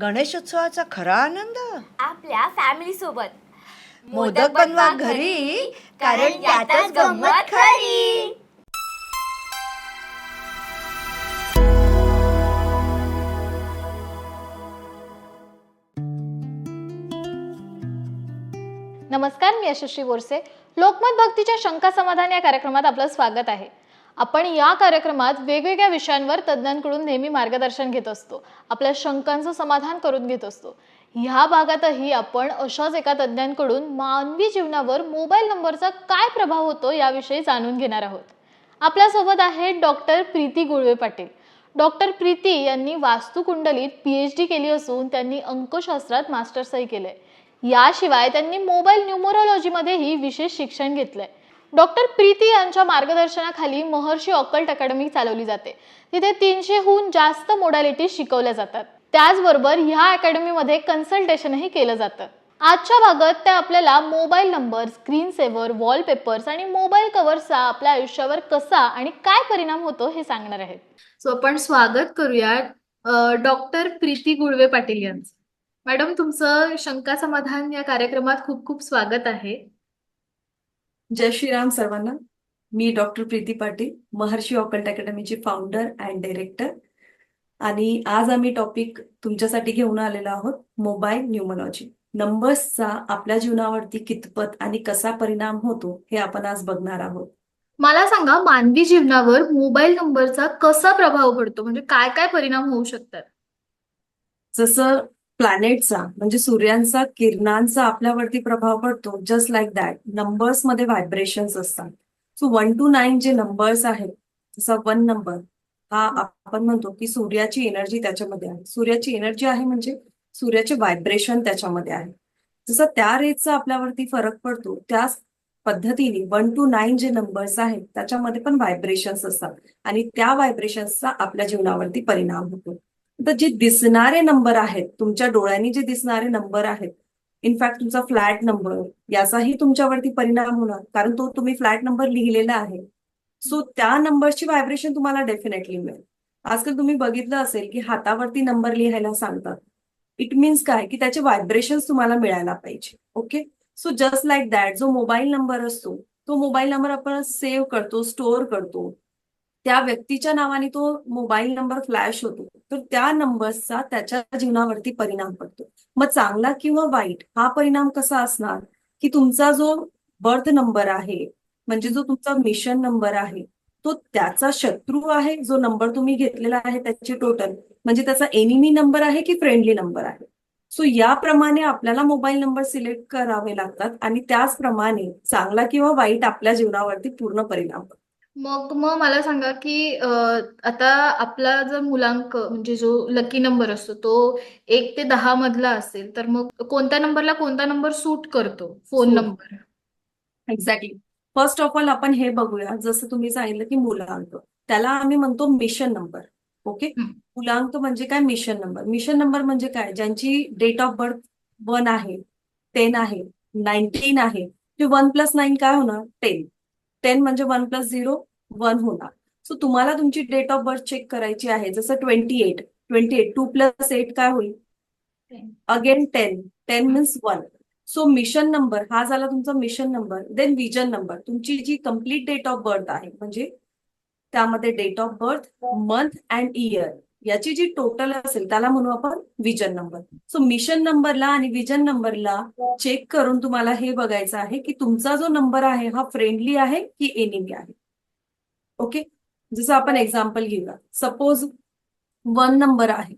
गणेशोत्सवाचा खरा आनंद आपल्या फॅमिली सोबत मोदक बनवा घरी, कारण त्यातच गंमत खरी. नमस्कार, मी यशस्वी बोरसे. लोकमत भक्तीच्या शंका समाधान या कार्यक्रमात आपलं स्वागत आहे. आपण या कार्यक्रमात वेगवेगळ्या विषयांवर तज्ज्ञांकडून नेहमी मार्गदर्शन घेत असतो, आपल्या शंकांचं समाधान करून घेत असतो. ह्या भागातही आपण अशाच एका तज्ज्ञांकडून मानवी जीवनावर मोबाईल नंबरचा काय प्रभाव होतो याविषयी जाणून घेणार आहोत. आपल्यासोबत आहे डॉक्टर प्रीती गुळवे पाटील. डॉक्टर प्रीती यांनी वास्तुकुंडलीत PhD केली असून त्यांनी अंकशास्त्रात मास्टर्सही केलंय. याशिवाय त्यांनी मोबाईल न्यूमरोलॉजीमध्येही विशेष शिक्षण घेतलंय. डॉक्टर प्रीती यांच्या मार्गदर्शनाखाली महर्षी ऑकल्ट अकॅडमी चालवली जाते. तिथे 300हून जास्त मोडॅलिटी शिकवल्या जातात. त्याचबरोबर ह्या अकॅडमीमध्ये कन्सल्टेशनही केलं जातं. आजच्या भागात त्या आपल्याला mobile number, screen saver, wallpapers आणि मोबाईल कव्हरचा आपल्या आयुष्यावर कसा आणि काय परिणाम होतो हे सांगणार आहेत. सो आपण स्वागत करूया डॉक्टर प्रीती गुळवे पाटील यांचं. मॅडम, तुमचं शंका समाधान या कार्यक्रमात खूप खूप स्वागत आहे. जय श्रीराम सर्वांना. मी डॉक्टर प्रीती पाटील, महर्षी ऑकल्ट अकॅडमीची फाउंडर अँड डायरेक्टर. आणि आज आम्ही टॉपिक तुमच्यासाठी घेऊन आलेलो आहोत, मोबाईल न्यूमरॉलॉजी. नंबर्सचा आपल्या जीवनावरती कितपत आणि कसा परिणाम होतो हे आपण आज बघणार आहोत. मला सांगा, मानवी जीवनावर मोबाईल नंबरचा कसा प्रभाव पडतो, म्हणजे काय काय परिणाम होऊ शकतात? जसं प्लॅनेटचा म्हणजे सूर्यांचा किरणांचा आपल्यावरती प्रभाव पडतो, जस्ट लाईक दॅट नंबर्समध्ये व्हायब्रेशन्स असतात. सो 1 to 9 जे नंबर्स आहेत, जसा 1 नंबर हा आपण म्हणतो की सूर्याची एनर्जी त्याच्यामध्ये आहे. सूर्याची एनर्जी आहे म्हणजे सूर्याचे व्हायब्रेशन त्याच्यामध्ये आहे. जसं त्या रेजचा आपल्यावरती फरक पडतो, त्याच पद्धतीने 1 to 9 जे नंबर्स आहेत त्याच्यामध्ये पण व्हायब्रेशन्स असतात आणि त्या व्हायब्रेशन्सचा आपल्या जीवनावरती परिणाम होतो. तर जे दिसणारे नंबर आहेत, तुमच्या डोळ्यांनी जे दिसणारे नंबर आहेत, इनफॅक्ट तुमचा फ्लॅट नंबर याचाही तुमच्यावरती परिणाम होणार, कारण तो तुम्ही फ्लॅट नंबर लिहिलेला आहे. सो त्या नंबरची व्हायब्रेशन तुम्हाला डेफिनेटली मिळेल. आजकाल तुम्ही बघितलं असेल की हातावरती नंबर लिहायला सांगतात. इट मीन्स काय की त्याचे व्हायब्रेशन्स तुम्हाला मिळायला पाहिजे. Okay, so just like that जो मोबाईल नंबर असतो, तो मोबाईल नंबर आपण सेव्ह करतो, स्टोअर करतो. त्या व्यक्तीच्या नावाने तो मोबाईल नंबर फ्लॅश होतो, तर त्या नंबर्सचा त्याच्या जीवनावरती परिणाम पडतो. मग चांगला किंवा वाईट हा परिणाम कसा असणार की तुमचा जो बर्थ नंबर आहे, म्हणजे जो तुमचा मिशन नंबर आहे, तो त्याचा शत्रू आहे. जो नंबर तुम्ही घेतलेला आहे त्याची टोटल म्हणजे त्याचा एनिमी नंबर आहे की फ्रेंडली नंबर आहे. सो याप्रमाणे आपल्याला मोबाईल नंबर सिलेक्ट करावे लागतात आणि त्याचप्रमाणे चांगला किंवा वाईट आपल्या जीवनावरती पूर्ण परिणाम करतो. मग मग मला सांगा की आता आपला जर मुलांक म्हणजे जो लकी नंबर असतो तो 1 ते 10 मधला असेल, तर मग कोणत्या नंबरला कोणता नंबर सूट करतो phone number? Exactly. First of all आपण हे बघूया, जसं तुम्ही सांगितलं की मुलांक, त्याला आम्ही म्हणतो मिशन नंबर. ओके, मुलांक म्हणजे काय, मिशन नंबर. मिशन नंबर म्हणजे काय, ज्यांची डेट ऑफ बर्थ 1 आहे, 10 आहे, 19 आहे, ते 1+9 काय होणार, 10. 10 म्हणजे 1+0 1 होणार. सो तुम्हाला तुमची डेट ऑफ बर्थ चेक करायची आहे. जसं 28, 2+8 काय होईल, again 10. 10 means 1. So mission number हा झाला तुमचा mission number. Then vision number, तुमची जी कम्प्लीट डेट ऑफ बर्थ आहे, म्हणजे त्यामध्ये date of birth, month and year याची जी टोटल असेल त्याला म्हणू आपण विजन नंबर. सो मिशन नंबरला आणि विजन नंबरला चेक करून तुम्हाला हे बघायचं आहे की तुमचा जो नंबर आहे हा फ्रेंडली आहे की एनिमी आहे. ओके, जसं आपण एक्झाम्पल घेऊया. सपोज 1 नंबर आहे.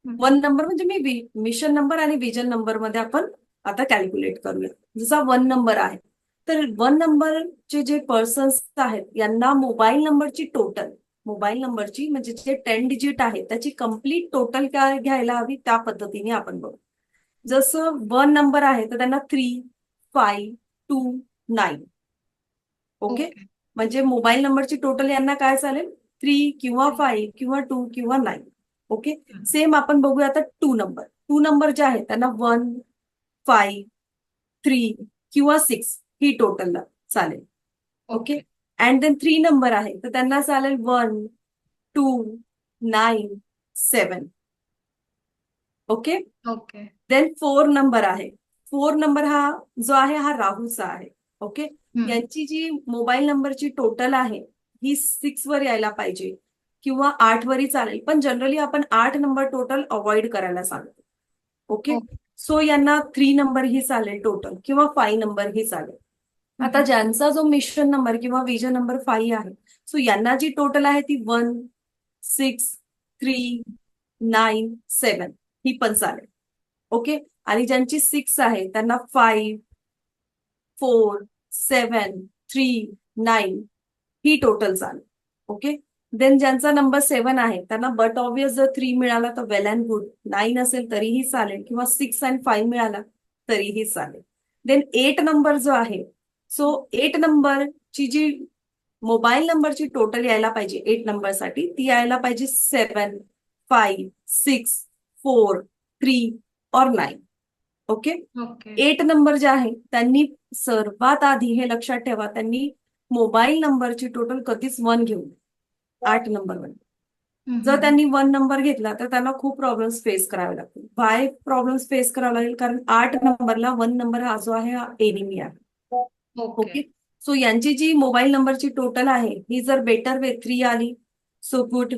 1 नंबर म्हणजे मी मिशन नंबर आणि विजन नंबर मध्ये आपण आता कॅल्क्युलेट करूया. जसा 1 नंबर आहे, तर 1 नंबरचे जे पर्सन्स आहेत यांना मोबाईल नंबरची टोटल, मोबाईल नंबरची म्हणजे जे 10 डिजिट आहे त्याची कम्प्लीट टोटल काय घ्यायला हवी, त्या पद्धतीने आपण बघू. जसं 1 नंबर आहे तर त्यांना 3, 5, 2, 9. ओके, म्हणजे मोबाईल नंबरची टोटल यांना काय चालेल, 3 किंवा 5 किंवा 2 किंवा 9. ओके, सेम आपण बघूया आता 2 नंबर. 2 नंबर जे आहे त्यांना 1, 5, 3 किंवा 6 ही टोटल चालेल. ओके, अँड देन 3 नंबर आहे तर त्यांना चालेल 1, 2, 9, 7. ओके. ओके. देन 4 नंबर आहे. 4 नंबर हा जो आहे हा राहूचा आहे. ओके. यांची जी मोबाईल नंबरची टोटल आहे ही 6 वर यायला पाहिजे किंवा 8 वरही चालेल, पण जनरली आपण 8 नंबर टोटल अवॉइड करायला सांगतो. ओके. सो यांना 3 नंबर ही चालेल टोटल किंवा 5 नंबर ही चालेल. आता ज्यांचा जो मिशन नंबर किंवा विजन नंबर 5 आहे, सो यांना जी टोटल आहे ती 1, 6, 3, 9, 7 ही पण चालेल. ओके. आणि ज्यांची 6 आहे त्यांना 5, 4, 7, 3, 9 ही टोटल चालेल. ओके. देन ज्यांचा नंबर 7 आहे त्यांना बट ऑब्वियस जर 3 मिळाला तर वेल अँड गुड, 9 असेल तरीही चालेल किंवा 6 आणि 5 मिळाला तरीही चालेल. देन 8 नंबर जो आहे, सो 8 नंबरची जी मोबाईल नंबरची टोटल यायला पाहिजे 8 नंबरसाठी ती यायला पाहिजे 7, 5, 6, 4, 3 और 9. ओके. ओके. 8 नंबर जे आहे त्यांनी सर्वात आधी हे लक्षात ठेवा, त्यांनी मोबाईल नंबरची टोटल कधीच 1 घेऊ नये 8 नंबरमध्ये. जर त्यांनी 1 नंबर घेतला तर त्यांना खूप प्रॉब्लेम्स फेस करावे लागतील. वाय प्रॉब्लेम्स फेस करावे लागेल? कारण 8 नंबरला 1 नंबर हा जो आहे हा एनिमी आहे. ओके. सो यांची जी मोबाईल नंबरची टोटल आहे ही जर बेटर वे 3 आली सो गुड,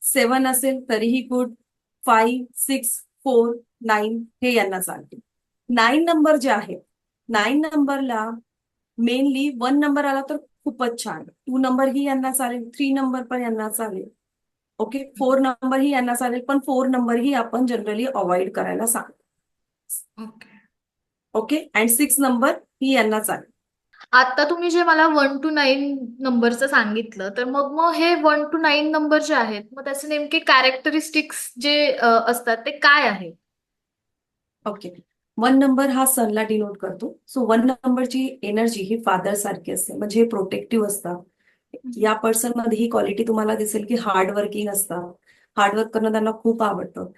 7 असेल तरीही गुड, 5, 6, 4, 9 हे यांना चालतील. 9 नंबर जे आहे, 9 नंबरला मेनली 1 नंबर आला तर खूपच छान, 2 नंबर ही यांना चालेल, 3 नंबर पण यांना चालेल. ओके. 4 नंबर ही यांना चालेल, पण 4 नंबर ही आपण जनरली अवॉइड करायला सांगतो. ओके. ओके. अँड 6 नंबर ही यांना चालेल. आता तुम्ही जे मला 1 to 9 नंबरचं सांगितलं, तर मग हे 1 to 9 नंबर जे आहेत, मग त्याचे नेमके कॅरेक्टरिस्टिक्स जे असतात ते काय आहेत? ओके. 1 नंबर हा सनला डिनोट करतो. सो 1 नंबरची एनर्जी ही फादर सारखी असते, म्हणजे प्रोटेक्टिव्ह असतात. या पर्सन मध्ये ही क्वालिटी तुम्हाला दिसेल की हार्ड वर्किंग असतात. हार्डवर्क करणं त्यांना खूप आवडतं.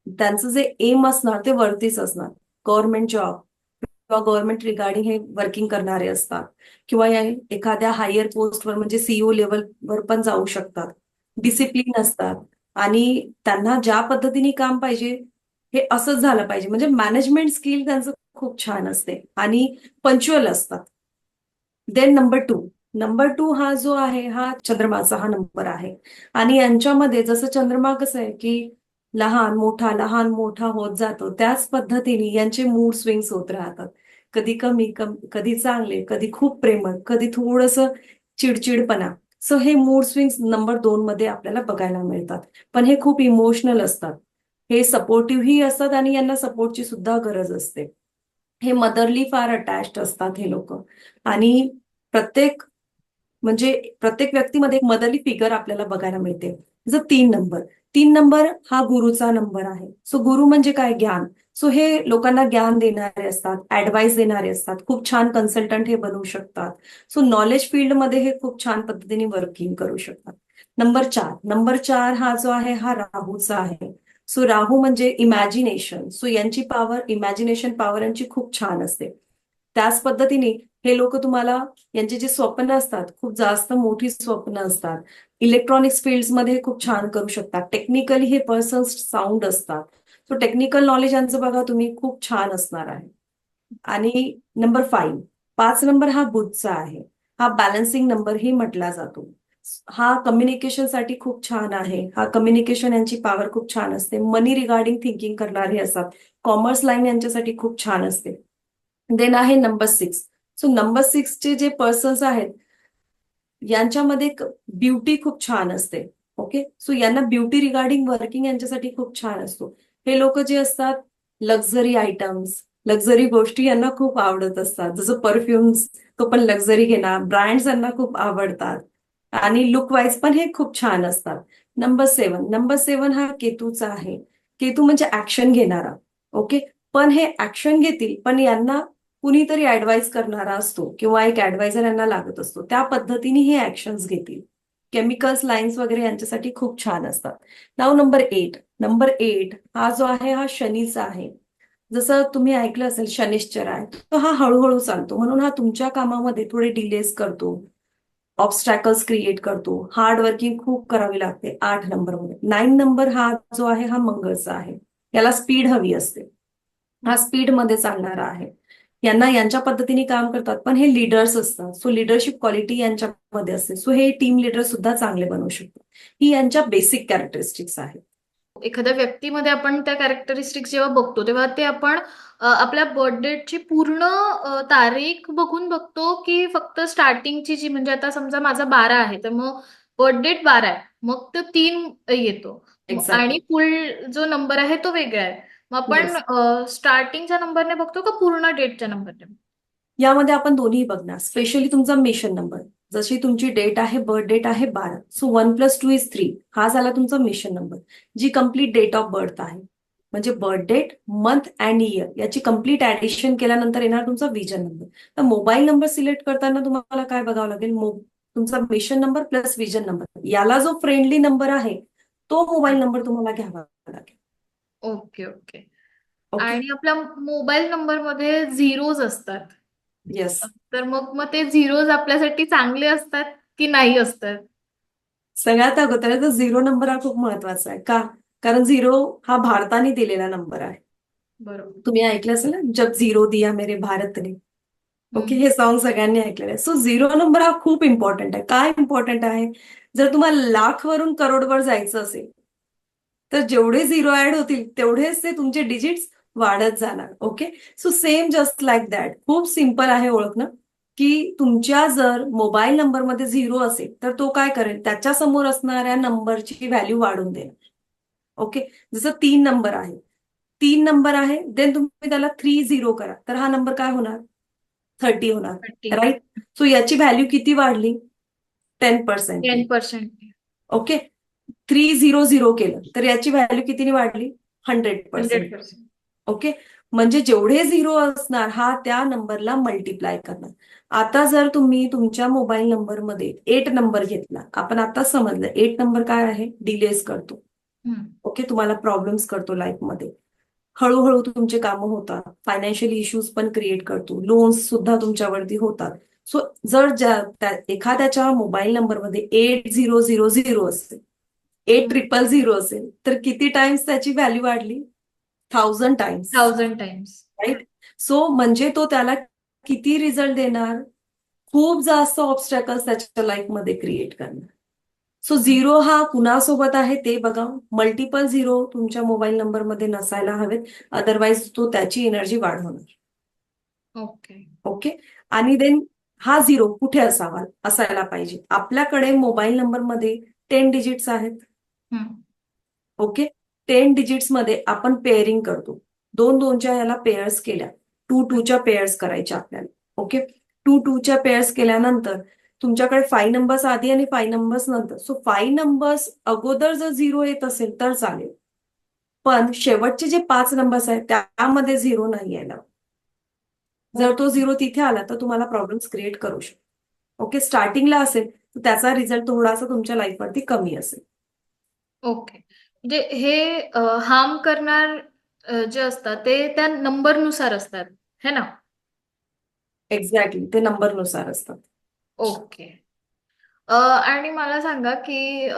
त्यांचं जे एम असणार ते वरतीच असणार. गव्हर्नमेंट जॉब किंवा गव्हर्नमेंट रिगार्डिंग हे वर्किंग करणारे असतात किंवा एखाद्या हायर पोस्टवर म्हणजे सीईओ लेवलवर पण जाऊ शकतात. डिसिप्लिन असतात आणि त्यांना ज्या पद्धतीने काम पाहिजे हे असंच झालं पाहिजे, म्हणजे मॅनेजमेंट स्किल त्यांचं खूप छान असते आणि पंच्युअल असतात. देन नंबर 2 हा जो आहे हा चंद्रमाचा हा नंबर आहे आणि यांच्यामध्ये जसं चंद्रमा कसं आहे की लहान मोठा होत जातो, त्याच पद्धतीने यांचे मूड स्विंग्स होत राहतात. कधी कमी कधी चांगले, कधी खूप प्रेमळ, कधी थोडंसं चिडचिडपणा. सो हे मूड स्विंग्स नंबर 2 मध्ये आपल्याला बघायला मिळतात. पण हे खूप इमोशनल असतात, हे सपोर्टिव्हही असतात आणि यांना सपोर्टची सुद्धा गरज असते. हे मदरली फार अटॅच्ड असतात हे लोक आणि प्रत्येक म्हणजे प्रत्येक व्यक्तीमध्ये एक मदरली फिगर आपल्याला बघायला मिळते. जर 3 नंबर हा गुरुचा नंबर आहे. सो गुरु म्हणजे काय? ज्ञान. सो हे लोकांना ज्ञान देणारे असतात, ऍडवाइस देणारे असतात, खूप छान कन्सल्टंट हे बनवू शकतात. सो नॉलेज फील्डमध्ये हे खूप छान पद्धतीने वर्किंग करू शकतात. नंबर 4 हा जो आहे हा राहूचा आहे. सो राहू म्हणजे इमॅजिनेशन. सो यांची पॉवर, इमॅजिनेशन पॉवर यांची खूप छान असते. त्याच पद्धतीने हे लोक तुम्हाला यांचे जे स्वप्न असतात खूप जास्त मोठी स्वप्न असतात. इलेक्ट्रॉनिक्स फील्ड्समध्ये खूप छान करू शकतात. टेक्निकली हे पर्सन्स साऊंड असतात. सो टेक्निकल नॉलेज यांचं बघा तुम्ही खूप छान असणार आहे. आणि नंबर 5 नंबर हा बुधचा आहे. हा बॅलन्सिंग नंबर ही म्हटला जातो. हा कम्युनिकेशनसाठी खूप छान आहे. हा कम्युनिकेशन यांची पॉवर खूप छान असते. मनी रिगार्डिंग थिंकिंग करणारे असतात. कॉमर्स लाईन यांच्यासाठी खूप छान असते. देन आहे नंबर 6. सो नंबर 6 चे जे पर्सन्स आहेत यांच्यामध्ये ब्युटी खूप छान असते. ओके. सो यांना ब्युटी रिगार्डिंग वर्किंग यांच्यासाठी खूप छान असतो. हे लोक जे असतात लक्झरी आयटम्स, लक्झरी गोष्टी यांना खूप आवडत असतात. जसं परफ्युम्स, तो पण लक्झरी घेणार, ब्रँड्स यांना खूप आवडतात आणि लुक वाईज पण हे खूप छान असतात. नंबर 7 हा केतूचा आहे. केतू म्हणजे ऍक्शन घेणारा. ओके. पण हे ऍक्शन घेतील पण यांना कुणीतरी ऍडवाइस करणारा असतो किंवा एक ऍडवायझर यांना लागत असतो. त्या पद्धतीने हे ऍक्शन्स घेतील. केमिकल्स लाईन्स वगैरे यांच्यासाठी खूप छान असतात. नाव नंबर 8 हा जो आहे हा शनीचा आहे. जसं तुम्ही ऐकलं असेल शनिश्चर आहे, तो हा हळूहळू चालतो म्हणून हा तुमच्या कामामध्ये थोडे डिलेज करतो, ऑब्स्टॅकल्स क्रिएट करतो. हार्ड वर्किंग खूप करावी लागते 8 नंबरमध्ये. 9 नंबर हा जो आहे हा मंगळचा आहे. याला स्पीड हवी असते. हा स्पीडमध्ये चालणारा आहे. यांना यांच्या पद्धतीने काम करतात, पण हे लीडर्स असतात. सो लीडरशिप क्वालिटी यांच्यामध्ये असते. सो हे टीम लीडर सुद्धा चांगले बनवू शकतात. ही यांच्या बेसिक कॅरेक्टरिस्टिक्स आहेत. एखाद्या व्यक्तीमध्ये आपण त्या कॅरेक्टरिस्टिक्स जेव्हा बघतो तेव्हा ते आपण आपल्या बर्थडेची पूर्ण तारीख बघून बघतो की फक्त स्टार्टिंगची जी म्हणजे आता समजा माझा 12 आहे तर मग बर्थडेट 12 आहे मग तो 3 येतो Exactly. आणि फुल जो नंबर आहे तो वेगळा आहे. मग आपण स्टार्टिंगच्या नंबरने बघतो का पूर्ण डेटच्या नंबरने? यामध्ये आपण दोन्ही बघणार. स्पेशली तुमचा मिशन नंबर. जशी तुमची डेट आहे, बर्थ डेट आहे 12, सो 1+2=3. हा झाला तुमचा मिशन नंबर, जी कम्प्लीट डेट ऑफ बर्थ आहे. म्हणजे birth date, month and year याची कम्प्लीट ऍडिशन केल्यानंतर येणार तुमचा विजन नंबर. तर मोबाईल नंबर सिलेक्ट करताना तुम्हाला काय बघावं लागेल? तुमचा mission number plus vision number, याला जो फ्रेंडली नंबर आहे तो मोबाईल नंबर तुम्हाला घ्यावा लागेल. Okay okay. ओके, आणि आपल्या मोबाईल नंबर मध्ये झिरोज असतात. येस. तर मग मग ते झिरोज आपल्यासाठी चांगले असतात की नाही असतात? सगळ्यात अगोदर तर 0 नंबर हा खूप महत्वाचा आहे. का? कारण 0 हा भारताने दिलेला नंबर आहे. बरोबर. तुम्ही ऐकलं असेल ना, जब 0 दिया मेरे भारत ने. ओके, हे सॉन्ग सगळ्यांनी ऐकलेलं आहे. सो 0 नंबर हा खूप इम्पॉर्टंट आहे. काय इम्पॉर्टंट आहे? जर तुम्हाला लाखवरून करोडवर जायचं असेल तर जेवढे 0 ऍड होतील तेवढेच ते तुमचे डिजिट्स वाढत जाणार. Okay, so same just like that. खूप सिम्पल आहे ओळखणं, की तुमच्या जर मोबाईल नंबरमध्ये 0 असेल तर तो काय करेल? त्याच्या समोर असणाऱ्या नंबरची व्हॅल्यू वाढून देईल. ओके, जसं 3 नंबर आहे, 3 नंबर आहे, देन तुम्ही त्याला 3-0 करा, तर हा नंबर काय होणार? 30 होणार. 30. राईट. सो याची व्हॅल्यू किती वाढली? 10%. 10%. ओके, 300 केलं तर याची व्हॅल्यू कितीने वाढली? 100%. 100%. ओके, म्हणजे जेवढे 0 असणार हा त्या नंबरला मल्टिप्लाय करणार. आता जर तुम्ही तुमच्या मोबाईल नंबरमध्ये 8 नंबर घेतला, आपण आता समजलं 8 नंबर काय आहे? डिलेज करतो. ओके, तुम्हाला प्रॉब्लेम्स करतो लाईफमध्ये. हळूहळू तुमचे कामं होतात, फायनान्शियल इश्यूज पण क्रिएट करतो, लोन्स सुद्धा तुमच्यावरती होतात. सो जर एखाद्याच्या मोबाईल नंबरमध्ये 8000 असेल, 8000 असेल, तर किती टाइम्स त्याची व्हॅल्यू वाढली? 1000 टाइम्स. 1000 टाइम्स. राईट. सो म्हणजे तो त्याला किती रिझल्ट देणार? खूप जास्त ऑब्स्टॅकल्स त्याच्या लाईफमध्ये क्रिएट करणार. सो 0 हा कुणासोबत आहे ते बघा. मल्टिपल 0 तुमच्या मोबाईल नंबरमध्ये नसायला हवेत, अदरवाईज तो त्याची एनर्जी वाढवणार. ओके. ओके, आणि देन हा 0 कुठे असायला पाहिजे? आपल्याकडे मोबाईल नंबरमध्ये 10 डिजिट्स आहेत. ओके, 10 डिजिट्स मध्ये आपण पेअरिंग करतो. 2-2च्या याला पेअर्स केल्या, 2-2च्या पेअर्स करायच्या आपल्याला. ओके, 2-2च्या पेअर्स केल्यानंतर तुमच्याकडे 5 नंबर्स आधी आणि 5 नंबर्स नंतर. सो 5 नंबर्स अगोदर जर 0 येत असेल तर चालेल, पण शेवटचे जे 5 नंबर्स आहेत त्यामध्ये 0 नाही यायला. जर तो 0 तिथे आला तर तुम्हाला प्रॉब्लेम्स क्रिएट करू शकतो. ओके, स्टार्टिंगला असेल तर त्याचा रिझल्ट थोडासा तुमच्या लाईफवरती कमी असेल. ओके. म्हणजे हे हार्म करणार जे असतात ते त्या नंबरनुसार असतात है ना? एक्झॅक्टली, ते नंबरनुसार असतात. ओके. आणि मला सांगा की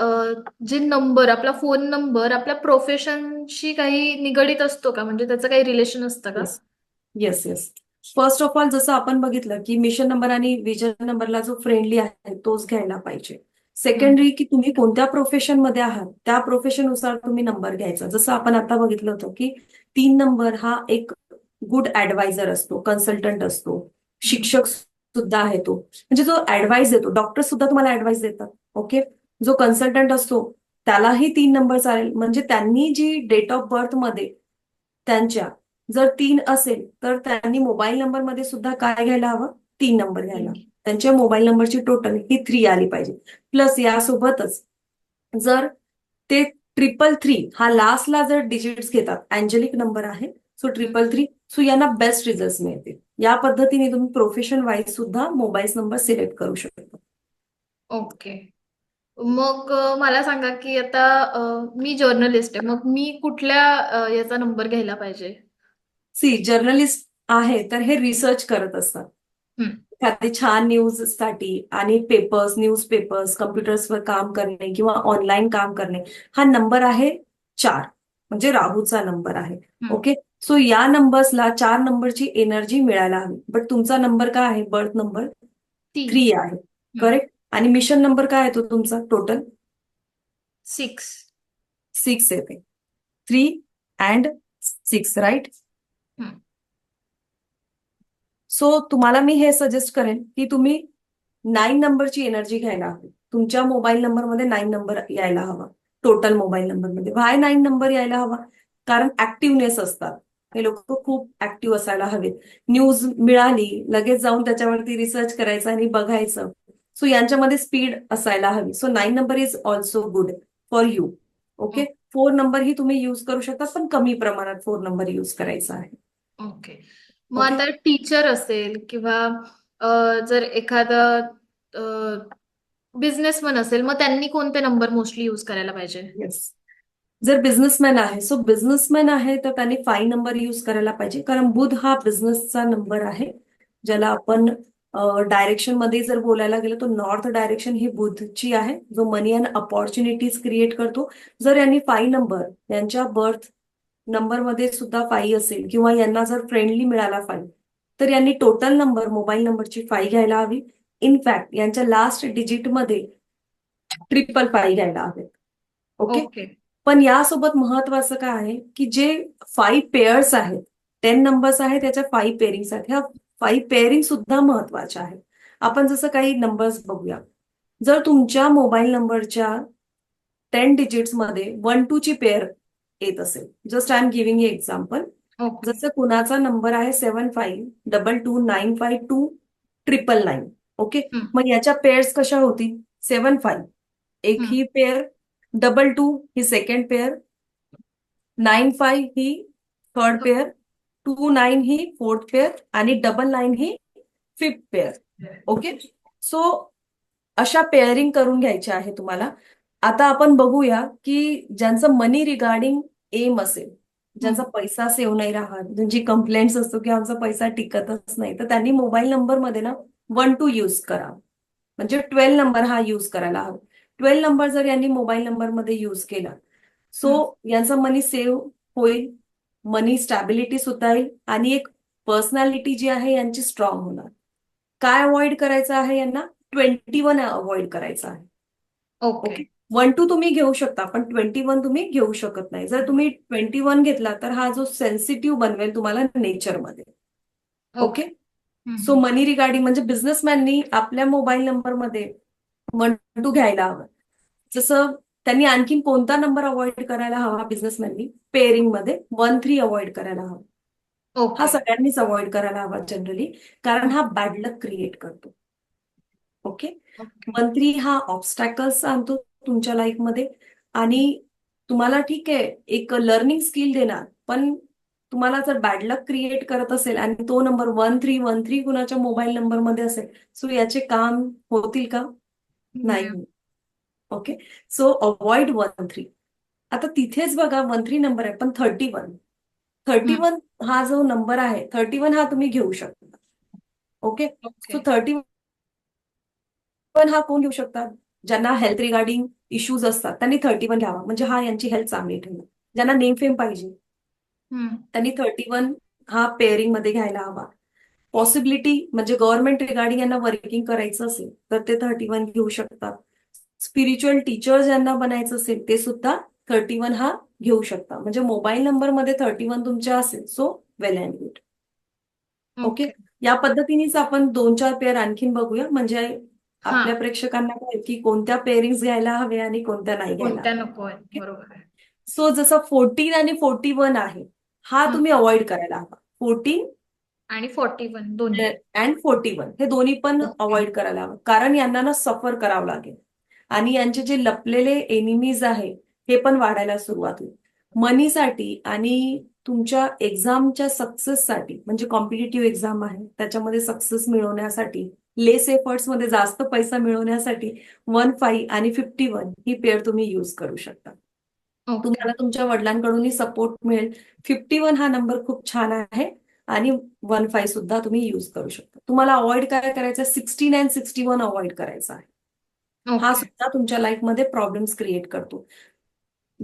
जे नंबर आपला फोन नंबर आपल्या प्रोफेशनशी काही निगडीत असतो का? म्हणजे त्याचं काही रिलेशन असतं का? Yes yes. First of all जसं आपण बघितलं की मिशन नंबर आणि विजन नंबरला जो फ्रेंडली आहे तोच घ्यायला पाहिजे. सेकंडरी की तुम्ही कोणत्या प्रोफेशन मध्ये आहात त्या प्रोफेशननुसार तुम्ही नंबर घ्यायचा. जसं आपण आता बघितलं होतं की 3 नंबर हा एक गुड ऍडवायझर असतो, कन्सल्टंट असतो, शिक्षक सुद्धा आहे तो. म्हणजे जो ऍडवाइस देतो, डॉक्टर सुद्धा तुम्हाला ऍडवाइस देतात. ओके, जो कन्सल्टंट असतो त्यालाही 3 नंबर चालेल. म्हणजे त्यांनी जी डेट ऑफ बर्थ मध्ये त्यांच्या जर 3 असेल तर त्यांनी मोबाईल नंबर मध्ये सुद्धा काय घ्यायला हवं? 3 नंबर घ्यायला. त्यांच्या मोबाईल नंबरची टोटल ही 3 आली पाहिजे. प्लस यासोबतच जर ते 333 हा लास्टला जर डिजिट्स घेतात, अँजेलिक नंबर आहे, सो 333, सो यांना बेस्ट रिझल्ट मिळतील. या पद्धतीने तुम्ही प्रोफेशन वाईज सुद्धा मोबाईल नंबर सिलेक्ट करू शकता. ओके. मग मला सांगा की आता मी जर्नलिस्ट आहे, मग मी कुठल्या याचा नंबर घ्यायला पाहिजे? जर्नलिस्ट आहे तर हे रिसर्च करत असतात. हम्म. एखादी छान न्यूज साठी आणि न्यूज पेपर्स, कम्प्युटर्सवर काम करणे किंवा ऑनलाईन काम करणे. हा नंबर आहे 4. म्हणजे राहूचा नंबर आहे. हम्म. ओके, सो या नंबर्सला 4 नंबरची एनर्जी मिळायला हवी. बट तुमचा नंबर काय आहे? बर्थ नंबर 3 आहे, करेक्ट. आणि मिशन नंबर काय येतो तुमचा टोटल? 6. 6 येते. 3 अँड 6, राईट. हम्म. सो तुम्हाला मी हे सजेस्ट करेन की तुम्ही 9 नंबरची एनर्जी घ्यायला हवी. तुमच्या मोबाईल नंबरमध्ये 9 नंबर यायला हवा. टोटल मोबाईल नंबरमध्ये व्हाय 9 नंबर यायला हवा? कारण ऍक्टिव्हनेस असतात, हे लोक खूप ऍक्टिव्ह असायला हवेत. न्यूज मिळाली लगेच जाऊन त्याच्यावरती रिसर्च करायचं आणि बघायचं. सो यांच्यामध्ये स्पीड असायला हवी. So 9 number is also good for you. Okay, 4 number ही तुम्ही युज करू शकता, पण कमी प्रमाणात 4 नंबर युज करायचा आहे. ओके. मग ओके. आता टीचर असेल किंवा जर एखादा बिझनेसमन असेल, मग त्यांनी कोणते नंबर मोस्टली यूज करायला पाहिजे? येस, जर बिझनेसमॅन आहे, सो बिझनेसमॅन आहे तर त्यांनी 5 नंबर युज करायला पाहिजे. कारण बुध हा बिझनेसचा नंबर आहे, ज्याला आपण डायरेक्शन मध्ये जर बोलायला गेलो तर नॉर्थ डायरेक्शन ही बुधची आहे, जो मनी अँड अपॉर्च्युनिटीज क्रिएट करतो. जर यांनी 5 नंबर यांच्या बर्थ नंबरमध्ये सुद्धा 5 असेल किंवा यांना जर फ्रेंडली मिळाला 5, तर यांनी टोटल नंबर मोबाईल नंबरची 5 घ्यायला हवी. इनफॅक्ट यांच्या लास्ट डिजिटमध्ये 555 घ्यायला हवेत. Okay, okay. पण यासोबत महत्वाचं काय आहे की जे 5 पेअर्स आहेत, 10 नंबर्स आहेत, त्याच्या 5 पेअरिंग्स आहेत. ह्या 5 पेअरिंग सुद्धा महत्वाच्या आहेत. आपण जसं काही नंबर्स बघूया. जर तुमच्या मोबाईल नंबरच्या 10 डिजिट्स मध्ये 1-2 ची पेअर येत असेल, just I am giving A example. Okay. जसं कुणाचा नंबर आहे 7522952999. ओके, हम्म. मग याच्या पेअर्स कशा होतील? 75 एक हम्म. ही पेअर, 22 ही सेकंड पेअर, 95 ही थर्ड पेअर, 29 ही फोर्थ पेअर आणि 99 ही फिफ्थ पेअर. ओके, सो अशा पेअरिंग करून घ्यायच्या आहे तुम्हाला. आता आपण बघूया की ज्यांचं मनी रिगार्डिंग एम असेल, ज्यांचा पैसा सेव्ह नाही राहत, ज्यांची कंप्लेंट्स असतो की आमचा पैसा टिकतच नाही, तर त्यांनी मोबाईल नंबरमध्ये ना 1-2 यूज करा. म्हणजे 12 नंबर हा यूज करायला हवा. 12 नंबर जर यांनी मोबाईल नंबरमध्ये यूज केला, सो यांचा मनी सेव्ह होईल, मनी स्टॅबिलिटी सुद्धा येईल आणि एक पर्सनॅलिटी जी आहे यांची स्ट्रॉंग होणार. काय अवॉइड करायचं आहे यांना? 21 अवॉइड करायचं आहे. ओके. ओके, 1-2 तुम्ही घेऊ शकता, पण 21 तुम्ही घेऊ शकत नाही. जर तुम्ही 21 घेतला तर हा जो सेन्सिटिव्ह बनवेल तुम्हाला नेचरमध्ये. ओके, सो मनी रिगार्डिंग म्हणजे बिझनेसमॅननी आपल्या मोबाईल नंबरमध्ये 1-2 घ्यायला हवं. जसं त्यांनी आणखीन कोणता नंबर अवॉइड करायला हवा? बिझनेसमॅननी पेअरिंग मध्ये 1-3 अवॉइड करायला हवा. हा ओके. सगळ्यांनीच अवॉइड करायला हवा जनरली, कारण हा बॅड लक क्रिएट करतो. ओके, 1-3 हा ऑब्स्टॅकल्स आणतो तुमच्या लाईफमध्ये आणि तुम्हाला ठीक आहे एक लर्निंग स्किल देणार, पण तुम्हाला जर बॅड लक क्रिएट करत असेल आणि तो नंबर 1-3 कुणाच्या मोबाईल नंबरमध्ये असेल, सो याचे काम होतील का? नाही. Okay, so avoid 1-3. आता तिथेच बघा 1-3 नंबर आहे, पण 31 हा जो नंबर आहे, 31 हा तुम्ही घेऊ शकता. ओके, सो 31 हा कोण घेऊ शकतात? ज्यांना हेल्थ रिगार्डिंग इश्यूज असतात त्यांनी 31 घ्यावा, म्हणजे हा यांची हेल्थ चांगली ठेवणार. ज्यांना नेम फेम पाहिजे त्यांनी 31 हा पेअरिंग मध्ये घ्यायला हवा. पॉसिबिलिटी म्हणजे गव्हर्नमेंट रिगार्डिंग यांना वर्किंग करायचं असेल तर ते 31 घेऊ शकतात. स्पिरिच्युअल टीचर ज्यांना बनायचं असेल ते सुद्धा 31 हा घेऊ शकता. म्हणजे मोबाईल नंबरमध्ये 31 तुमच्या असेल, so well and good. Okay, या पद्धतीनेच आपण 2-4 पेअर आणखीन बघूया, म्हणजे आपल्या प्रेक्षकांना कळेल की कोणत्या पेअरिंग्स घ्यायला हवे आणि कोणत्या नाही घ्यायला कोणत्या हव्या. नको आहे? बरोबर आहे. सो जसं 14 आणि 41 आहे, हा तुम्ही अवॉइड करायला हवा. 14 आणि 41 दोन्ही. अँड 41 हे दोन्ही पण अवॉइड करायला हवं, कारण यांना ना सफर करावं लागेल आणि यांचे जे लपलेले एनिमीज आहे हे पण वाढायला सुरुवात होईल. मनीसाठी आणि तुमच्या एक्झामच्या सक्सेससाठी, म्हणजे कॉम्पिटिटिव्ह एक्झाम आहे त्याच्यामध्ये सक्सेस मिळवण्यासाठी, लेस एफर्ट्स मध्ये जास्त पैसा मिळवण्यासाठी 15 आणि 51 ही पेअर तुम्ही यूज करू शकता. तुम्हाला तुमच्या वडिलांकडूनही सपोर्ट मिळेल. 51 हा नंबर खूप छान आहे आणि 15 सुद्धा तुम्ही यूज करू शकता. तुम्हाला अवॉइड काय करायचं? 16 अँड 61 अवॉइड करायचा आहे. हा सुद्धा तुमच्या लाईफमध्ये प्रॉब्लेम्स क्रिएट करतो.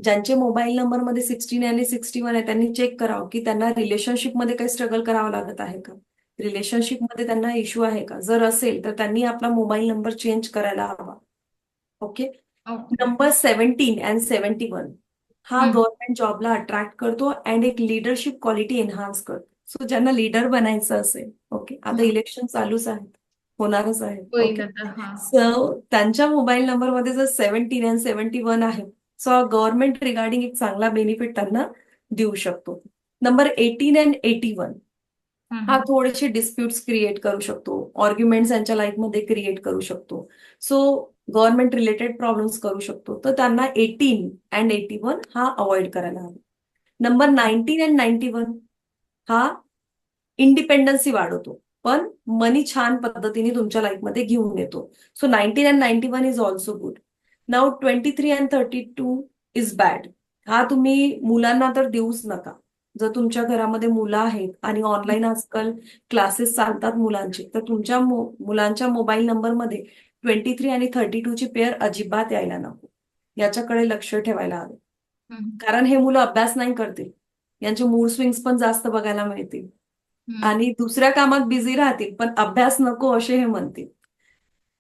ज्यांचे मोबाईल नंबरमध्ये 69 आणि 61 आहे त्यांनी चेक करावं की त्यांना रिलेशनशिपमध्ये काही स्ट्रगल करावं लागत आहे का, रिलेशनशिपमध्ये त्यांना इश्यू आहे का. जर असेल तर त्यांनी आपला मोबाईल नंबर चेंज करायला हवा. ओके. ओके. नंबर 17 अँड 71 हा गव्हर्नमेंट जॉबला अट्रॅक्ट करतो अँड एक लिडरशिप क्वालिटी एनहान्स करतो. सो ज्यांना लीडर बनायचं असेल, ओके, आता इलेक्शन चालूच आहेत, होणारच आहेत, होईल ओके. आता. हा. सो त्यांच्या मोबाईल नंबरमध्ये जर 17 अँड 71 आहे, सो गव्हर्नमेंट रिगार्डिंग एक चांगला बेनिफिट त्यांना देऊ शकतो. नंबर 18 अँड 81 हा थोडेसे डिस्प्युट्स क्रिएट करू शकतो, ऑर्ग्युमेंट्स यांच्या लाईफमध्ये क्रिएट करू शकतो. सो गव्हर्नमेंट रिलेटेड प्रॉब्लेम्स करू शकतो. तर त्यांना 18 अँड 81 हा अवॉइड करायला हवा. नंबर 19 अँड 91 हा इंडिपेंडन्सी वाढवतो, पण मनी छान पद्धतीने तुमच्या लाईफमध्ये घेऊन येतो. So 19 and 91 is also good. Now 23 and 32 is bad. हा तुम्ही मुलांना तर देऊच नका. जर तुमच्या घरामध्ये मुलं आहेत आणि ऑनलाईन आजकाल क्लासेस चालतात मुलांचे, तर तुमच्या मुलांच्या मोबाईल नंबरमध्ये 23 आणि 32 ची पेअर अजिबात यायला नको. याच्याकडे लक्ष ठेवायला हवे. कारण हे मुलं अभ्यास नाही करतील, यांचे मूड स्विंग्स पण जास्त बघायला मिळतील आणि दुसऱ्या कामात बिझी राहतील, पण अभ्यास नको असे हे म्हणतील.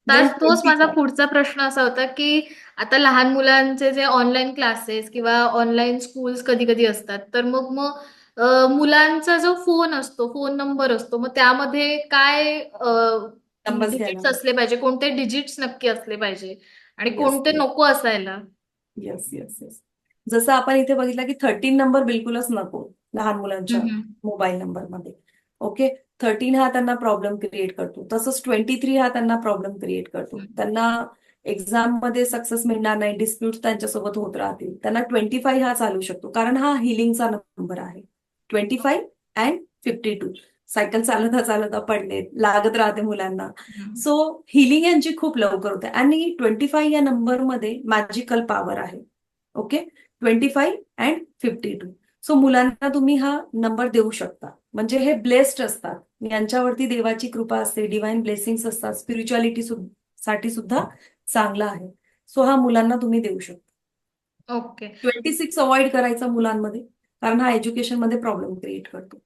तर देन तोच माझा 25 पुढचा प्रश्न असा होता की आता लहान मुलांचे जे ऑनलाईन क्लासेस किंवा ऑनलाईन स्कूल्स कधी कधी असतात, तर मग मग मुलांचा जो फोन असतो, फोन नंबर असतो, मग त्यामध्ये काय नंबर्स घ्यायला डिजिट्स असले पाहिजे, कोणते डिजिट्स नक्की असले पाहिजे आणि येस कोणते नको असायला? Yes yes yes. जसं आपण इथे बघितलं की 13 नंबर बिलकुलच नको लहान मुलांच्या मोबाईल नंबरमध्ये. ओके. 13 हा त्यांना प्रॉब्लेम क्रिएट करतो. तसंच 23 हा त्यांना प्रॉब्लेम क्रिएट करतो. त्यांना एक्झाम मध्ये सक्सेस मिळणार नाही, डिस्प्यूट त्यांच्यासोबत होत राहतील. त्यांना 25 हा चालू शकतो, कारण हा हिलिंगचा नंबर आहे. 25 अँड 52 सायकल चालता चालता पडले, लागत राहते मुलांना. सो हिलिंग यांची खूप लवकर होते आणि 25 या नंबरमध्ये मॅजिकल पॉवर आहे. ओके. 25 अँड 52. सो मुलांना तुम्ही हा नंबर देऊ शकता. म्हणजे हे ब्लेस्ड असतात, यांच्यावरती देवाची कृपा असते, डिवाइन ब्लेसिंग्स असतात, स्पिरिच्युअलिटी साठी सुद्धा चांगला आहे. सो हा मुलांना तुम्ही देऊ शकता. ओके. 26 अवॉइड करायचा मुलांमध्ये, कारण हा एज्युकेशनमध्ये प्रॉब्लेम क्रिएट करतो.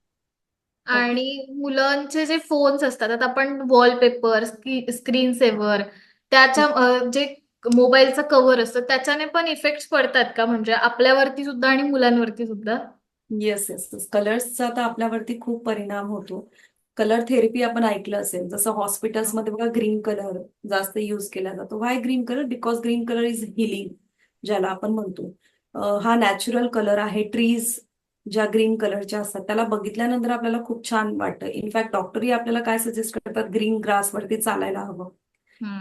आणि मुलांचे जे फोन्स असतात, आता आपण वॉलपेपर, स्क्रीन सेव्हर, त्याच्या जे मोबाईलचं कव्हर असतं त्याच्याने पण इफेक्ट्स पडतात का, म्हणजे आपल्यावरती सुद्धा आणि मुलांवरती सुद्धा? Yes yes yes. कलर्सचा तर आपल्यावरती खूप परिणाम होतो. कलर थेरपी आपण ऐकलं असेल, जसं हॉस्पिटल्समध्ये बघा ग्रीन कलर जास्त यूज केला जातो. Why green colour? Because green colour is healing, ज्याला आपण म्हणतो. हा नॅचरल कलर आहे. ट्रीज ज्या ग्रीन कलरच्या असतात त्याला बघितल्यानंतर आपल्याला खूप छान वाटतं. इनफॅक्ट डॉक्टरही आपल्याला काय सजेस्ट करतात, ग्रीन ग्रासवरती चालायला हवं.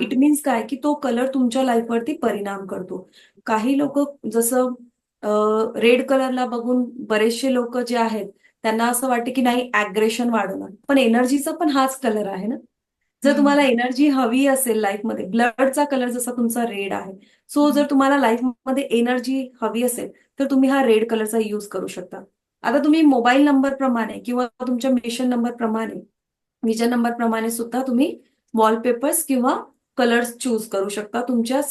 इट मीन्स काय की तो कलर तुमच्या लाईफवरती परिणाम करतो. काही लोक जसं रेड कलरला बघून बरेचसे लोक जे आहेत त्यांना असं वाटतं की नाही ऍग्रेशन वाढवणार, पण एनर्जीचा पण हाच कलर आहे ना. जर तुम्हाला एनर्जी हवी असेल लाईफमध्ये, ब्लडचा कलर जसा तुमचा रेड आहे, सो जर तुम्हाला लाईफमध्ये एनर्जी हवी असेल तर तुम्ही हा रेड कलरचा यूज करू शकता. आता तुम्ही मोबाईल नंबर प्रमाणे किंवा तुमच्या मिशन नंबर प्रमाणे, विजन नंबर प्रमाणे सुद्धा तुम्ही वॉलपेपर्स किंवा कलर्स चूज करू शकता तुमच्या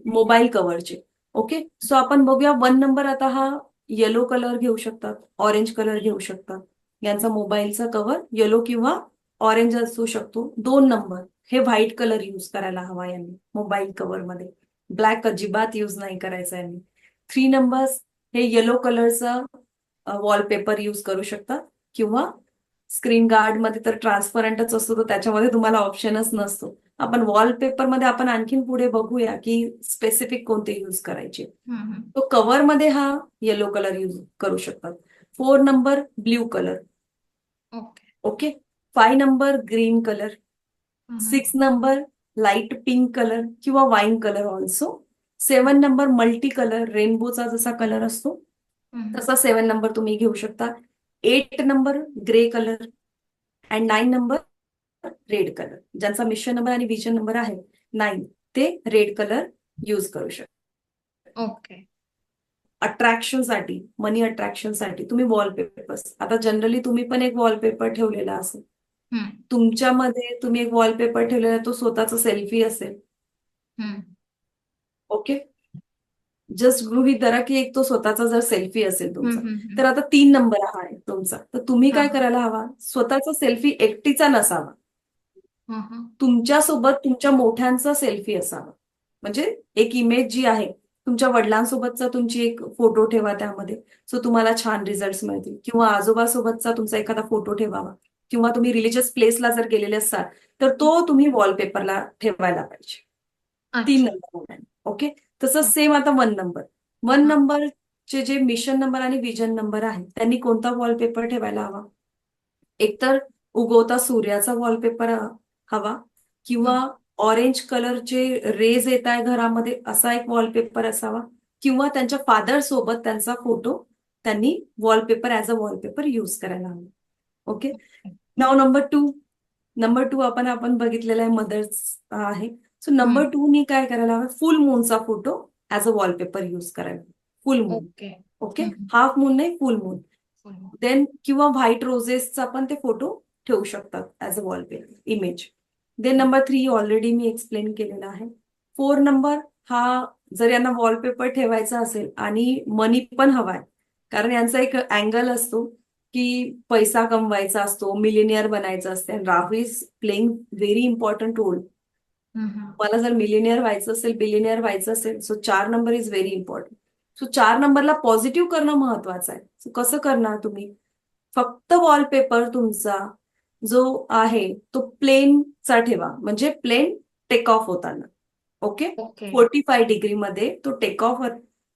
मोबाईल कव्हरचे. ओके. सो आपण बघूया 1 नंबर. आता हा येलो कलर घेऊ शकतात, ऑरेंज कलर घेऊ शकतात. यांचा मोबाईलचा कव्हर येलो किंवा ऑरेंज असू शकतो. 2 नंबर हे व्हाईट कलर यूज करायला हवा यांनी मोबाईल कव्हरमध्ये. ब्लॅक अजिबात यूज नाही करायचा यांनी. 3 नंबर्स हे येलो कलरचा वॉलपेपर यूज करू शकतात किंवा स्क्रीन गार्ड मध्ये तर ट्रान्सपरंटच असतो, तर त्याच्यामध्ये तुम्हाला ऑप्शनच नसतो. आपण वॉलपेपरमध्ये आपण आणखीन पुढे बघूया की स्पेसिफिक कोणते यूज करायचे. तो कव्हर मध्ये हा येलो कलर यूज करू शकतात. 4 number blue colour. Okay. Okay. 5 number green colour. 6 number light pink colour किंवा wine colour also. 7 number multi colour, रेनबोचा जसा कलर असतो तसा 7 नंबर तुम्ही घेऊ शकता. 8 number grey colour and 9 number red colour. ज्यांचा मिशन नंबर आणि विजन नंबर आहे 9, ते रेड कलर यूज करू शकता. ओके. अट्रॅक्शनसाठी, मनी अट्रॅक्शनसाठी तुम्ही वॉलपेपर्स, आता जनरली तुम्ही पण एक वॉलपेपर ठेवलेला असेल, तुमच्यामध्ये तुम्ही एक वॉलपेपर ठेवलेला, तो स्वतःचा सेल्फी असेल. ओके. जस्ट गृहीत धरा की एक तो स्वतःचा जर सेल्फी असेल तुमचा, हम्म. तर आता 3 नंबर आहे तुमचा, तर तुम्ही काय हा. करायला हवा, स्वतःचा सेल्फी एकटीचा नसावा, हम्म. तुमच्यासोबत तुमच्या मोठ्यांचा सेल्फी असावा. म्हणजे एक इमेज जी आहे, तुमच्या वडिलांसोबतचा तुमची एक फोटो ठेवा त्यामध्ये, सो तुम्हाला छान रिझल्ट मिळतील. किंवा आजोबासोबतचा तुमचा एखादा फोटो ठेवावा, किंवा तुम्ही रिलिजियस प्लेसला जर गेलेले असाल तर तो तुम्ही वॉलपेपरला ठेवायला पाहिजे. 3 अच्छा. नंबर. ओके. तसंच सेम आता 1 नंबर. 1 नंबरचे जे मिशन नंबर आणि विजन नंबर आहे, त्यांनी कोणता वॉलपेपर ठेवायला हवा? एकतर उगवता सूर्याचा वॉलपेपर हवा, किंवा ऑरेंज कलरचे रेज येत आहे घरामध्ये असा एक वॉलपेपर असावा, किंवा त्यांच्या फादर सोबत त्यांचा फोटो त्यांनी wallpaper as a wallpaper use करायला हवा. ओके. नाव नंबर टू आपण बघितलेला आहे, मदर्स आहे. सो नंबर 2 नी काय करायला हवं, फुल मूनचा photo as a wallpaper use करायला. Full moon. Okay. Okay. Half moon नाही, फुल मून. देन किंवा व्हाईट रोजेसचा पण ते फोटो ठेवू शकतात as a wallpaper image. Then number 3 already मी एक्सप्लेन केलेला आहे. 4 नंबर हा जर यांना वॉलपेपर ठेवायचा असेल आणि मनी पण हवाय, कारण यांचा एक अँगल असतो की पैसा कमवायचा असतो, मिलिनियर बनायचं असते. Rahu is playing very important role. मला जर मिलिनियर व्हायचं असेल, बिलिनियर व्हायचं असेल, so 4 number is very important. So 4 नंबरला पॉझिटिव्ह करणं महत्वाचं आहे. सो कसं करणार तुम्ही, फक्त वॉलपेपर तुमचा जो आहे तो प्लेनचा ठेवा, म्हणजे प्लेन टेक ऑफ होताना. ओके. ओके. 45 डिग्री मध्ये तो टेक ऑफ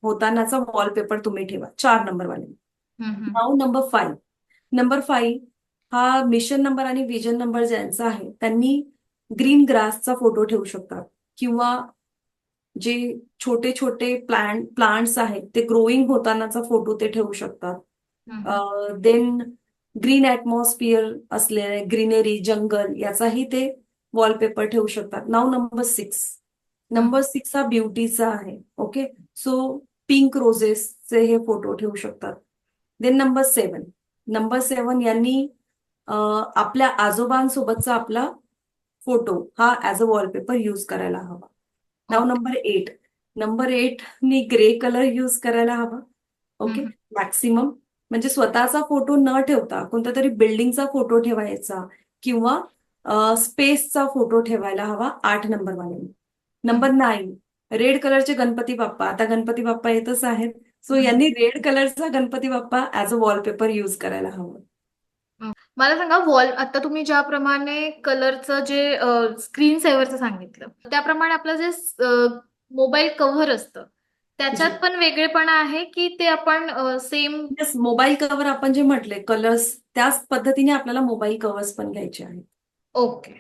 होतानाचा वॉलपेपर तुम्ही ठेवा 4 नंबरवाले. नाव नंबर 5 हा मिशन नंबर आणि विजन नंबर ज्यांचा आहे त्यांनी ग्रीन ग्रासचा फोटो ठेवू शकतात, किंवा जे छोटे छोटे प्लांट्स आहेत ते ग्रोईंग होतानाचा फोटो ते ठेवू शकतात. देन ग्रीन ऍटमॉस्फिअर असलेले ग्रीनरी, जंगल याचाही ते वॉलपेपर ठेवू शकतात. नाव नंबर 6 हा ब्युटीचा आहे. ओके. सो पिंक रोजेसचे हे फोटो ठेवू शकतात. देन नंबर 7 यांनी आपल्या आजोबांसोबतचा आपला फोटो हा ऍज अ वॉलपेपर युज करायला हवा. नाव नंबर 8 नी ग्रे कलर युज करायला हवा. ओके. मॅक्सिमम म्हणजे स्वतःचा फोटो न ठेवता कोणत्या तरी बिल्डिंगचा फोटो ठेवायचा, किंवा स्पेसचा फोटो ठेवायला हवा 8 नंबरवाल्यांनी. नंबर 9 रेड कलरचे गणपती बाप्पा. आता गणपती बाप्पा येतच आहेत, सो यांनी रेड कलरचा Ganpati Bappa as a wallpaper use करायला हवं. मला सांगा, आता तुम्ही ज्याप्रमाणे कलरचं जे स्क्रीन सेव्हरचं सांगितलं, त्याप्रमाणे आपलं जे मोबाईल कव्हर असतं त्याच्यात पण वेगळेपणा आहे की ते आपण सेम? मोबाईल कव्हर आपण जे म्हटले कलर्स, त्याच पद्धतीने आपल्याला मोबाईल कव्हर्स पण घ्यायचे आहेत. ओके.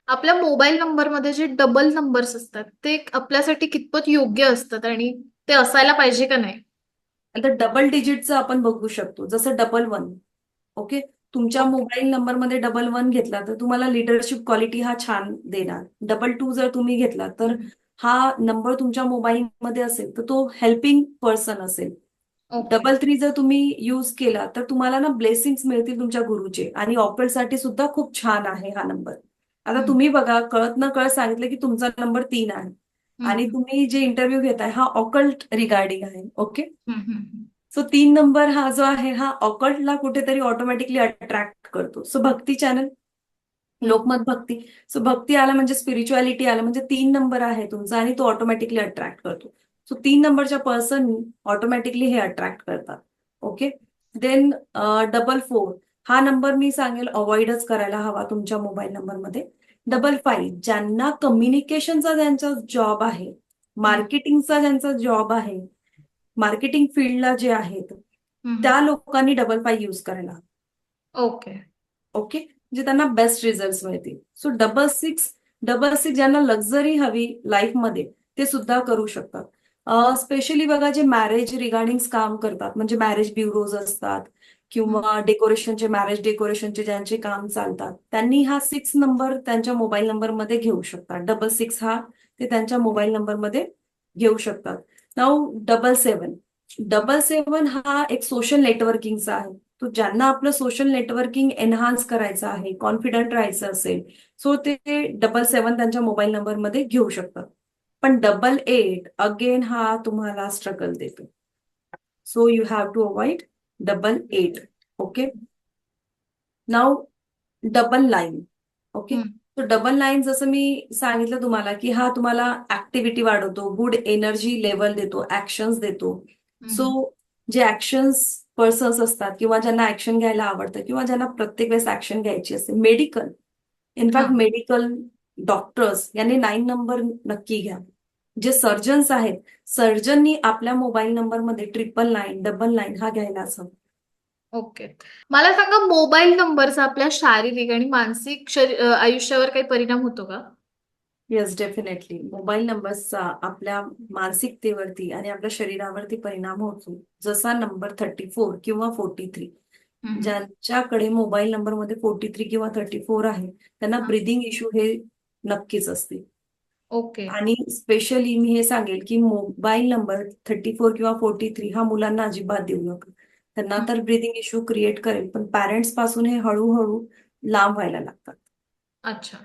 आपल्या मोबाईल नंबरमध्ये जे डबल नंबर्स असतात ते आपल्यासाठी कितपत योग्य असतात आणि ते असायला पाहिजे का नाही? आता डबल डिजिटचं आपण बघू शकतो, जसं 11. ओके. तुमच्या मोबाईल नंबरमध्ये 11 घेतला तर तुम्हाला लिडरशिप क्वालिटी हा छान देणार. 22 जर तुम्ही घेतला तर हा नंबर तुमच्या मोबाईलमध्ये असेल तर तो हेल्पिंग पर्सन असेल. ओके. 33 जर तुम्ही युज केला तर तुम्हाला ना ब्लेसिंग्स मिळतील तुमच्या गुरुचे, आणि ऑफरसाठी सुद्धा खूप छान आहे हा नंबर. आता तुम्ही बघा, कळत न कळत सांगितलं की तुमचा नंबर 3 आहे, आणि तुम्ही जे इंटरव्ह्यू घेताय हा ऑकल्ट रिगार्डिंग आहे. ओके. सो 3 नंबर हा जो आहे हा ऑकल्टला कुठेतरी ऑटोमॅटिकली अट्रॅक्ट करतो. सो भक्ती चॅनल, लोकमत भक्ती. सो भक्ती आला म्हणजे स्पिरिच्युअलिटी आलं, म्हणजे 3 नंबर आहे तुमचा आणि तो ऑटोमॅटिकली अट्रॅक्ट करतो. सो 3 नंबरच्या पर्सन ऑटोमॅटिकली हे अट्रॅक्ट करतात. ओके. देन 44 हा नंबर मी सांगेल अवॉइडच करायला हवा तुमच्या मोबाईल नंबरमध्ये. 55 ज्यांना कम्युनिकेशनचा ज्यांचा जॉब आहे, मार्केटिंगचा ज्यांचा जॉब आहे, मार्केटिंग फील्डला जे आहेत त्या लोकांनी 55 युज करायला हवं. ओके. ओके. म्हणजे त्यांना बेस्ट रिझल्ट मिळतील. सो 66 ज्यांना लक्झरी हवी लाईफमध्ये ते सुद्धा करू शकतात. स्पेशली बघा, जे मॅरेज रिगार्डिंग काम करतात, म्हणजे मॅरेज ब्युरोज असतात, किंवा डेकोरेशनचे, मॅरेज डेकोरेशनचे ज्यांचे काम चालतात, त्यांनी हा 6 नंबर त्यांच्या मोबाईल नंबरमध्ये घेऊ शकतात. 66 हा ते त्यांच्या मोबाईल नंबरमध्ये घेऊ शकतात. नाव 77 हा एक सोशल नेटवर्किंगचा आहे. तो ज्यांना आपलं सोशल नेटवर्किंग एनहान्स करायचं आहे, कॉन्फिडंट राहायचं असेल, सो ते 77 त्यांच्या मोबाईल नंबरमध्ये घेऊ शकतात. पण 888 अगेन हा तुम्हाला स्ट्रगल देतो. So you have to avoid 88. Okay. नाव 999. ओके. हम्म. तो 999 जसं मी सांगितलं तुम्हाला की हा तुम्हाला ऍक्टिव्हिटी वाढवतो, गुड एनर्जी लेवल देतो, ऍक्शन्स देतो. सो जे ऍक्शन्स पर्सन्स असतात किंवा ज्यांना ऍक्शन घ्यायला आवडतं किंवा ज्यांना प्रत्येक वेळेस ऍक्शन घ्यायची असते, मेडिकल, इनफॅक्ट हा. मेडिकल डॉक्टर्स यांनी 9 नंबर नक्की घ्या. जे सर्जन्स आहेत, सर्जननी आपल्या मोबाईल नंबरमध्ये 999, 999 हा घ्यायलाच हवा. ओके. मला सांगा, मोबाईल नंबरचा आपल्या शारीरिक आणि मानसिक आयुष्यावर काही परिणाम होतो का? Yes, definitely. मोबाईल नंबरचा आपल्या मानसिकतेवरती आणि आपल्या शरीरावरती परिणाम होतो. जसा नंबर 34 किंवा 43, ज्यांच्याकडे मोबाईल नंबरमध्ये 43 किंवा 34 आहे त्यांना हा. ब्रीदिंग इश्यू हे नक्कीच असतील. ओके. आणि स्पेशली मी हे सांगेल की मोबाईल नंबर 34 किंवा 43 हा मुलांना अजिबात देऊ नका. त्यांना तर ब्रीदिंग इश्यू क्रिएट करेल, पण पॅरेंट्स पासून हे हळूहळू लांब व्हायला लागतात. अच्छा.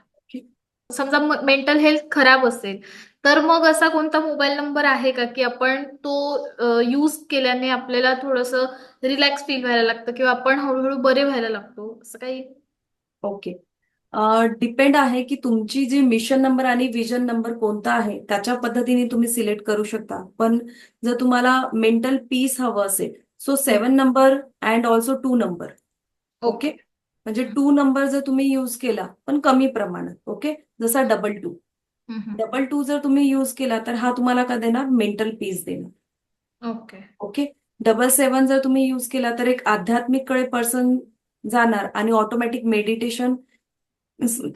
समजा मेंटल हेल्थ खराब असेल, तर मग असा कोणता मोबाईल नंबर आहे का की आपण तो यूज केल्याने आपल्याला थोडंसं रिलॅक्स फील व्हायला लागतं किंवा आपण हळूहळू बरे व्हायला लागतो, असं काही? ओके. डिपेंड आहे की तुमची जी मिशन नंबर आणि विजन नंबर कोणता आहे त्याच्या पद्धतीने तुम्ही सिलेक्ट करू शकता. पण जर तुम्हाला मेंटल पीस हवं असेल, so 7 number and also 2 number. Okay. म्हणजे 2 नंबर जर तुम्ही यूज केला पण कमी प्रमाणात. ओके. जसा 22. 22 जर तुम्ही यूज केला तर हा तुम्हाला काय देणार? मेंटल पीस देणार. ओके. ओके. 77 जर तुम्ही यूज केला तर एक आध्यात्मिककडे पर्सन जाणार आणि ऑटोमॅटिक मेडिटेशन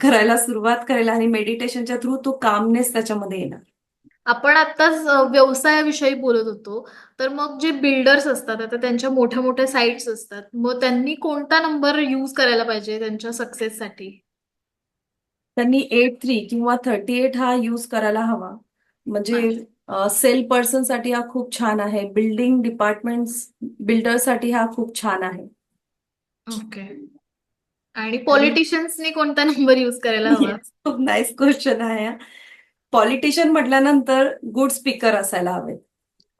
करायला सुरुवात करेल आणि मेडिटेशनच्या थ्रू तो कामनेस त्याच्यामध्ये येणार. आपण आत्ताच व्यवसायाविषयी बोलत होतो, तर मग जे बिल्डर्स असतात, आता त्यांच्या मोठ्या मोठ्या साईट्स असतात, मग त्यांनी कोणता नंबर यूज करायला पाहिजे त्यांच्या सक्सेससाठी? त्यांनी 83 किंवा 38 हा यूज करायला हवा. म्हणजे सेल पर्सन साठी हा खूप छान आहे. बिल्डिंग डिपार्टमेंट्स बिल्डरसाठी हा खूप छान आहे. ओके. आणि पॉलिटिशियन्सनी कोणता नंबर यूज करायला हवा? Yes, खूप नाईस क्वेश्चन आहे. पॉलिटिशियन म्हटल्यानंतर गुड स्पीकर असायला हवे.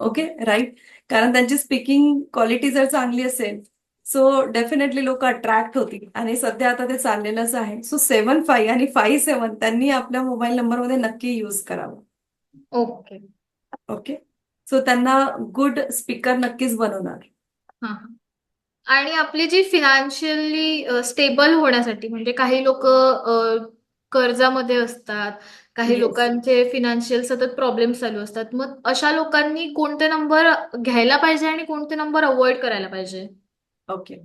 Okay, right. कारण त्यांची स्पीकिंग क्वालिटी जर चांगली असेल, सो डेफिनेटली लोक अट्रॅक्ट होतील आणि सध्या आता ते चाललेलंच आहे. सो 75 आणि 57 त्यांनी आपल्या मोबाईल नंबरमध्ये नक्की यूज करावं. ओके. ओके. सो त्यांना गुड स्पीकर नक्कीच बनवणार. हा. आणि आपली जी फिनान्शियली स्टेबल होण्यासाठी, म्हणजे काही लोक कर्जामध्ये असतात, काही येस. लोकांचे फिनान्शियल सतत प्रॉब्लेम चालू असतात, मग अशा लोकांनी कोणते नंबर घ्यायला पाहिजे आणि कोणते नंबर अवॉइड करायला पाहिजे? ओके.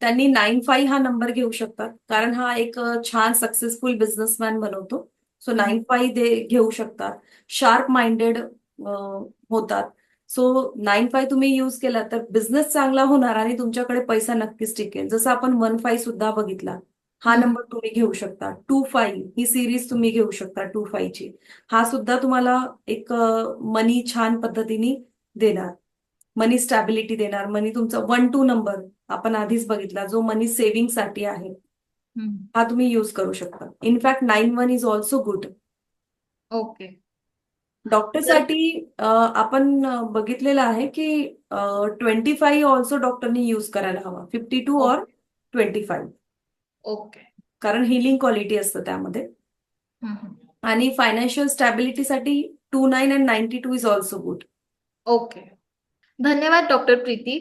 त्यांनी 95 हा नंबर घेऊ शकतात, कारण हा एक छान सक्सेसफुल बिझनेसमॅन बनवतो. सो 95 ते घेऊ शकतात. शार्प माइंडेड होतात. सो 95 तुम्ही यूज केला तर बिझनेस चांगला होणार आणि तुमच्याकडे पैसा नक्कीच टिकेल. जसं आपण 15 सुद्धा बघितला, हा नंबर तुम्ही घेऊ शकता. 25 ही सिरीज तुम्ही घेऊ शकता 25 ची. हा सुद्धा तुम्हाला एक मनी छान पद्धतीने देणार, मनी स्टॅबिलिटी देणार. मनी तुमचा 1-2 नंबर आपण आधीच बघितला, जो मनी सेव्हिंग साठी आहे, हा तुम्ही यूज करू शकता. In fact 91 is also good. Okay. डॉक्टरसाठी आपण बघितलेलं आहे की 25 ऑल्सो डॉक्टरनी यूज करायला हवा. 52 और 25, ओके. कारण हिलिंग क्वालिटी असतं त्यामध्ये. आणि फायनान्शियल स्टॅबिलिटीसाठी 29 and 92 is also good. Okay. धन्यवाद डॉक्टर प्रीती.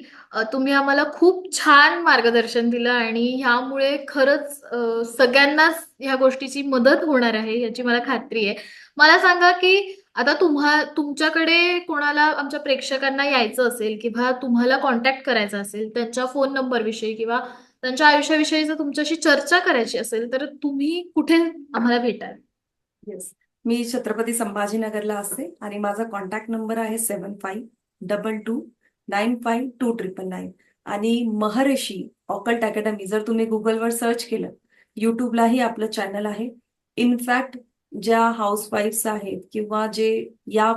तुम्ही आम्हाला खूप छान मार्गदर्शन दिलं आणि ह्यामुळे खरंच सगळ्यांनाच ह्या गोष्टीची मदत होणार आहे याची मला खात्री आहे. मला सांगा की आता तुमच्याकडे कोणाला आमच्या प्रेक्षकांना यायचं असेल किंवा तुम्हाला कॉन्टॅक्ट करायचा असेल, त्यांच्या फोन नंबर विषयी किंवा त्यांच्या आयुष्याविषयी जर तुमच्याशी चर्चा करायची असेल, तर तुम्ही कुठे आम्हाला भेटाल? येस, मी छत्रपती संभाजीनगरला असते आणि माझा कॉन्टॅक्ट नंबर आहे 7522952999. आणि महर्षी ऑकल्ट अकॅडमी जर तुम्ही गुगलवर सर्च केलं, युट्यूबलाही आपलं चॅनल आहे. इनफॅक्ट ज्या हाऊसवाईफ्स आहेत किंवा जे या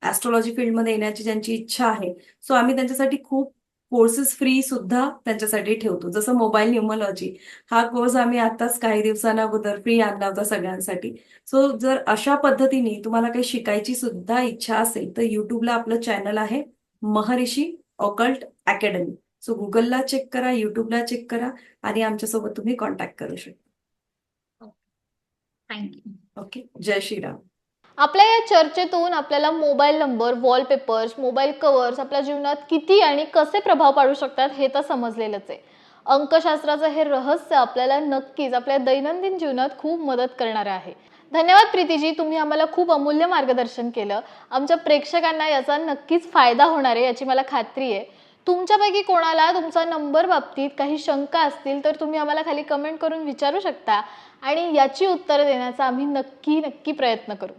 ऍस्ट्रॉलॉजी फील्डमध्ये येण्याची ज्यांची इच्छा आहे, सो आम्ही त्यांच्यासाठी खूप कोर्सेस फ्री सुद्धा त्यांच्यासाठी ठेवतो. जसं मोबाईल न्यूमरॉलॉजी हा कोर्स आम्ही आताच काही दिवसांअगोदर फ्री आणला होता सगळ्यांसाठी. सो जर अशा पद्धतीने तुम्हाला काही शिकायची सुद्धा इच्छा असेल तर युट्यूबला आपलं चॅनल आहे महर्षी ऑकल्ट अकॅडमी. सो गुगलला चेक करा, युट्यूबला चेक करा आणि आमच्यासोबत तुम्ही कॉन्टॅक्ट करू शकता. थँक्यू. ओके, जय श्रीराम. आपल्या या चर्चेतून आपल्याला mobile number, wallpapers, mobile covers आपल्या जीवनात किती आणि कसे प्रभाव पाडू शकतात हे तर समजलेलंच आहे. अंकशास्त्राचं हे रहस्य आपल्याला नक्कीच आपल्या दैनंदिन जीवनात खूप मदत करणार आहे. धन्यवाद प्रीतीजी, तुम्ही आम्हाला खूप अमूल्य मार्गदर्शन केलं. आमच्या प्रेक्षकांना याचा नक्कीच फायदा होणार आहे याची मला खात्री आहे. तुमच्यापैकी कोणाला तुमचा नंबर बाबतीत काही शंका असतील तर तुम्ही आम्हाला खाली कमेंट करून विचारू शकता आणि याची उत्तरं देण्याचा आम्ही नक्की प्रयत्न करू.